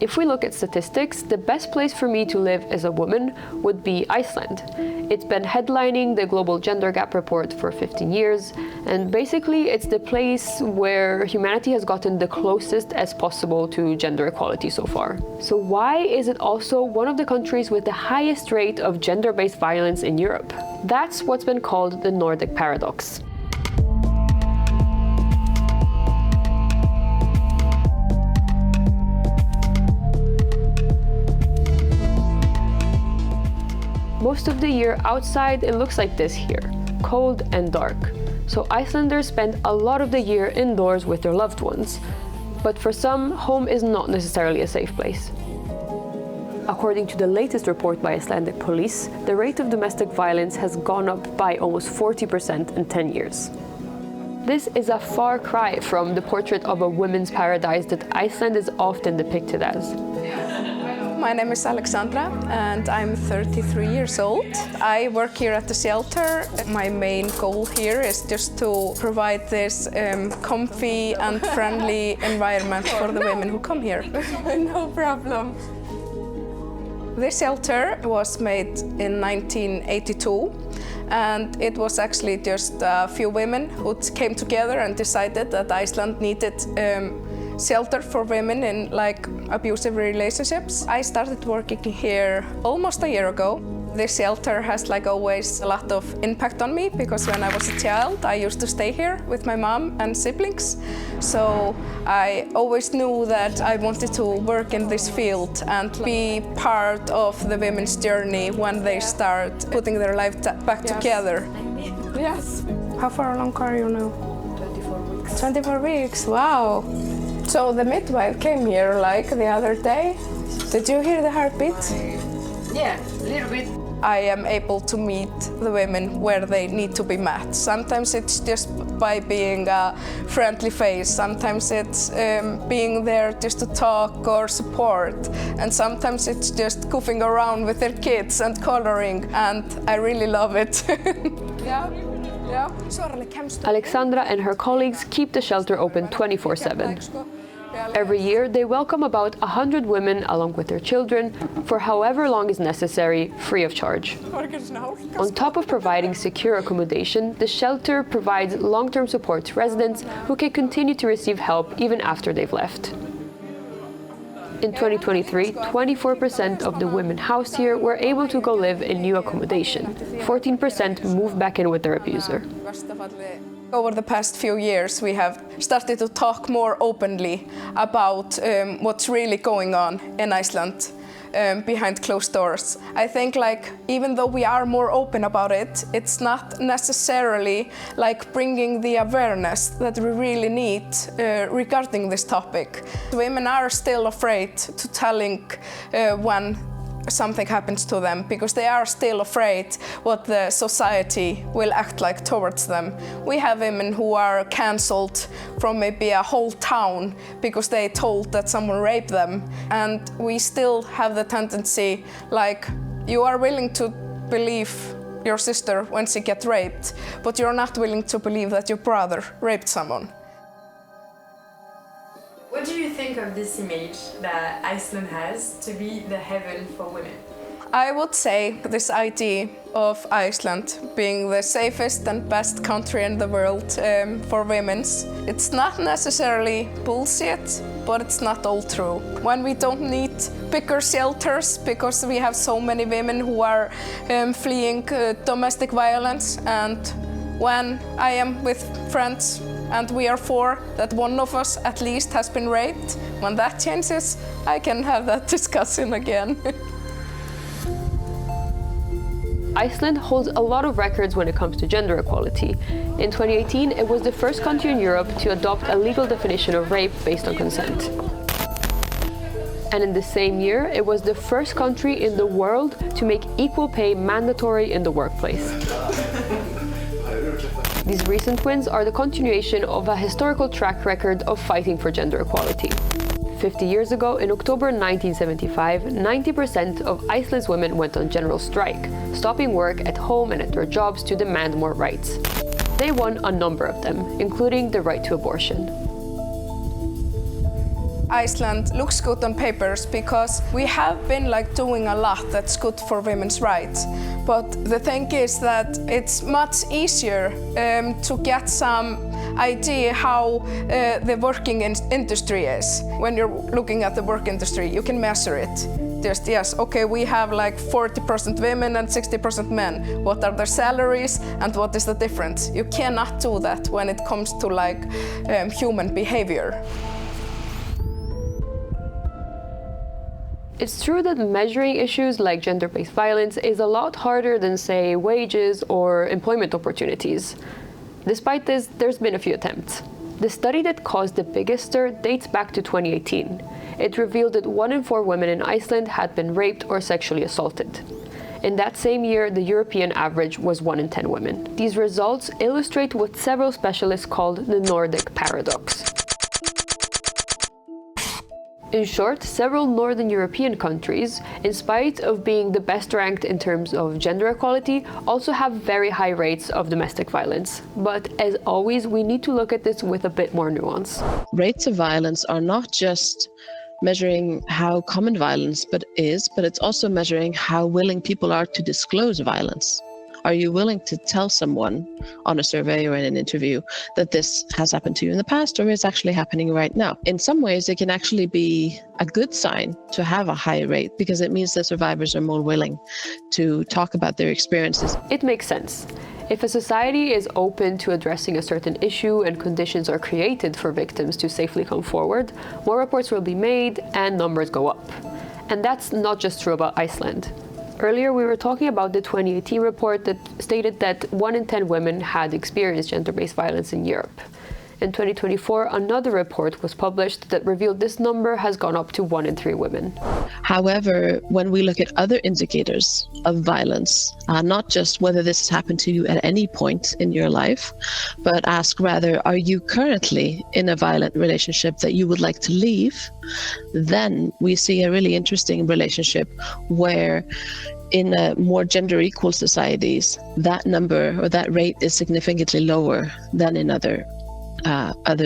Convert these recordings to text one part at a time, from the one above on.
If we look at statistics, the best place for me to live as a woman would be Iceland. It's been headlining the Global Gender Gap Report for 15 years, and basically it's the place where humanity has gotten the closest as possible to gender equality so far. So why is it also one of the countries with the highest rate of gender-based violence in Europe? That's what's been called the Nordic paradox. Most of the year outside, it looks like this here, cold and dark. So Icelanders spend a lot of the year indoors with their loved ones. But for some, home is not necessarily a safe place. According to the latest report by Icelandic police, the rate of domestic violence has gone up by almost 40% in 10 years. This is a far cry from the portrait of a women's paradise that Iceland is often depicted as. My name is Alexandra and I'm 33 years old. I work here at the shelter. My main goal here is just to provide this comfy and friendly environment for the women who come here. No problem. This shelter was made in 1982 and it was actually just a few women who came together and decided that Iceland needed shelter for women in abusive relationships. I started working here almost a year ago. This shelter has always a lot of impact on me because when I was a child I used to stay here with my mom and siblings. So I always knew that I wanted to work in this field and be part of the women's journey when they start putting their life back together. Yes. How far along are you now? 24 weeks. 24 weeks, wow. So the midwife came here the other day. Did you hear the heartbeat? Yeah, a little bit. I am able to meet the women where they need to be met. Sometimes it's just by being a friendly face. Sometimes it's being there just to talk or support. And sometimes it's just goofing around with their kids and coloring. And I really love it. Yeah. Alexandra and her colleagues keep the shelter open 24/7. Every year, they welcome about 100 women along with their children for however long is necessary, free of charge. On top of providing secure accommodation, the shelter provides long-term support to residents who can continue to receive help even after they've left. In 2023, 24% of the women housed here were able to go live in new accommodation. 14% moved back in with their abuser. Over the past few years, we have started to talk more openly about what's really going on in Iceland behind closed doors. I think even though we are more open about it, it's not necessarily bringing the awareness that we really need regarding this topic. Women are still afraid to telling when something happens to them because they are still afraid what the society will act like towards them. We have women who are cancelled from maybe a whole town because they told that someone raped them, and we still have the tendency you are willing to believe your sister when she gets raped, but you're not willing to believe that your brother raped someone. What do you think of this image that Iceland has to be the heaven for women? I would say this idea of Iceland being the safest and best country in the world for women, it's not necessarily bullshit, but it's not all true. When we don't need bigger shelters because we have so many women who are fleeing domestic violence, and when I am with friends and we are four, that one of us at least has been raped, when that changes, I can have that discussion again. Iceland holds a lot of records when it comes to gender equality. In 2018, it was the first country in Europe to adopt a legal definition of rape based on consent. And in the same year, it was the first country in the world to make equal pay mandatory in the workplace. These recent wins are the continuation of a historical track record of fighting for gender equality. 50 years ago, in October 1975, 90% of Iceland's women went on general strike, stopping work at home and at their jobs to demand more rights. They won a number of them, including the right to abortion. Iceland looks good on papers because we have been like doing a lot that's good for women's rights. But the thing is that it's much easier to get some idea how the working industry is. When you're looking at the work industry, you can measure it. Just, yes, okay, we have like 40% women and 60% men. What are their salaries and what is the difference? You cannot do that when it comes to like human behavior. It's true that measuring issues like gender-based violence is a lot harder than, say, wages or employment opportunities. Despite this, there's been a few attempts. The study that caused the biggest stir dates back to 2018. It revealed that 1 in 4 women in Iceland had been raped or sexually assaulted. In that same year, the European average was 1 in 10 women. These results illustrate what several specialists called the Nordic paradox. In short, several Northern European countries, in spite of being the best ranked in terms of gender equality, also have very high rates of domestic violence. But as always, we need to look at this with a bit more nuance. Rates of violence are not just measuring how common violence but it's also measuring how willing people are to disclose violence. Are you willing to tell someone on a survey or in an interview that this has happened to you in the past or is actually happening right now? In some ways, it can actually be a good sign to have a high rate because it means that survivors are more willing to talk about their experiences. It makes sense. If a society is open to addressing a certain issue and conditions are created for victims to safely come forward, more reports will be made and numbers go up. And that's not just true about Iceland. Earlier, we were talking about the 2018 report that stated that 1 in 10 women had experienced gender-based violence in Europe. In 2024, another report was published that revealed this number has gone up to 1 in 3 women. However, when we look at other indicators of violence, not just whether this has happened to you at any point in your life, but ask rather, are you currently in a violent relationship that you would like to leave? Then we see a really interesting relationship where in more gender equal societies, that number or that rate is significantly lower than in other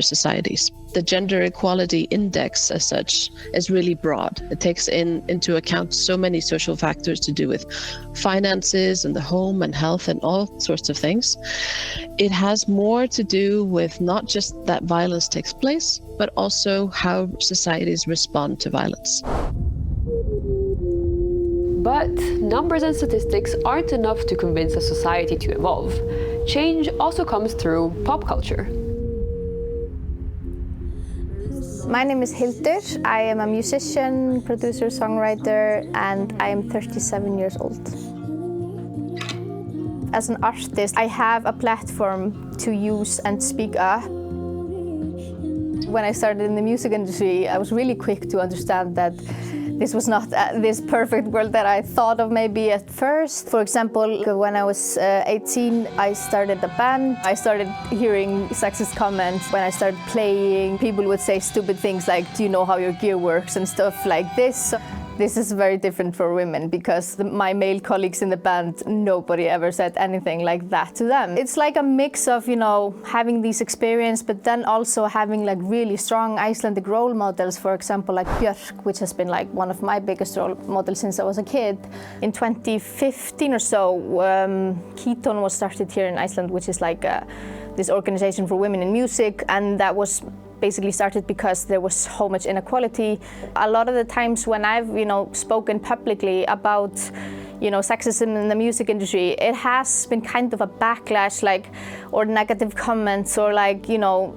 societies. The gender equality index as such is really broad. It takes into account so many social factors to do with finances and the home and health and all sorts of things. It has more to do with not just that violence takes place, but also how societies respond to violence. But numbers and statistics aren't enough to convince a society to evolve. Change also comes through pop culture. My name is Hildur. I am a musician, producer, songwriter, and I am 37 years old. As an artist, I have a platform to use and speak up. When I started in the music industry, I was really quick to understand that this was not this perfect world that I thought of maybe at first. For example, when I was 18, I started a band. I started hearing sexist comments. When I started playing, people would say stupid things like, do you know how your gear works and stuff like this. This is very different for women because my male colleagues in the band, nobody ever said anything like that to them. It's like a mix of, having these experience, but then also having like really strong Icelandic role models, for example, like Björk, which has been like one of my biggest role models since I was a kid. In 2015 or so, Keaton was started here in Iceland, which is like this organization for women in music, and that was basically started because there was so much inequality. A lot of the times when I've, spoken publicly about, sexism in the music industry, it has been kind of a backlash, or negative comments, or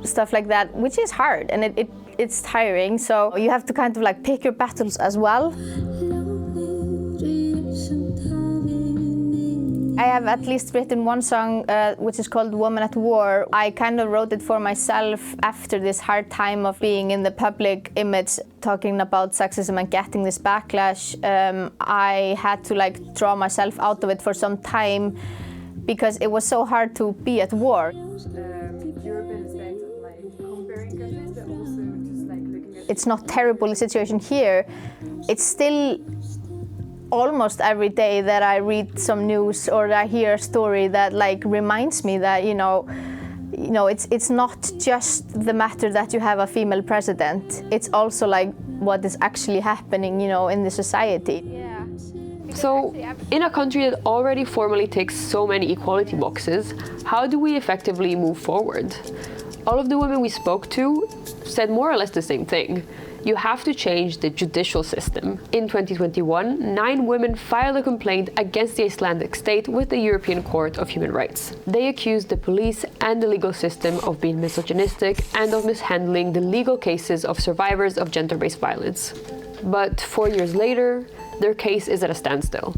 stuff like that, which is hard and it's tiring. So you have to kind of pick your battles as well. I have at least written one song which is called Woman at War. I kind of wrote it for myself after this hard time of being in the public image, talking about sexism and getting this backlash. I had to draw myself out of it for some time because it was so hard to be at war. It's not terrible the situation here. It's still almost every day that I read some news or I hear a story that reminds me that you know, it's not just the matter that you have a female president. It's also like what is actually happening, you know, in the society. So, in a country that already formally ticks so many equality boxes, how do we effectively move forward? All of the women we spoke to said more or less the same thing. You have to change the judicial system. In 2021, 9 women filed a complaint against the Icelandic state with the European Court of Human Rights. They accused the police and the legal system of being misogynistic and of mishandling the legal cases of survivors of gender-based violence. But 4 years later, their case is at a standstill.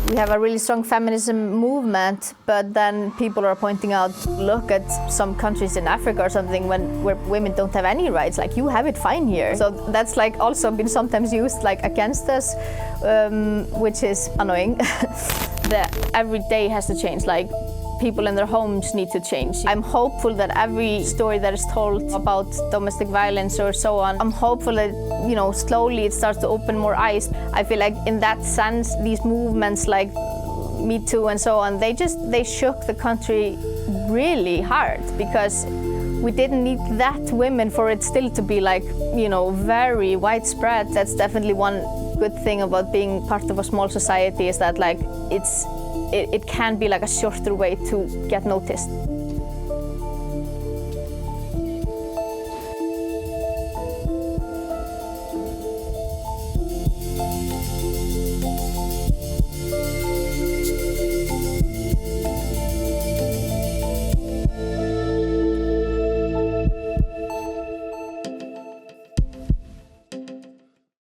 We have a really strong feminism movement, but then people are pointing out, look at some countries in Africa or something where women don't have any rights, like you have it fine here. So that's like also been sometimes used like against us, which is annoying. Every day has to change, like people in their homes need to change. I'm hopeful that every story that is told about domestic violence or so on, I'm hopeful that, you know, slowly it starts to open more eyes. I feel like in that sense, these movements like Me Too and so on, they shook the country really hard, because we didn't need that women for it still to be like, you know, very widespread. That's definitely one good thing about being part of a small society, is that like it can be like a shorter way to get noticed.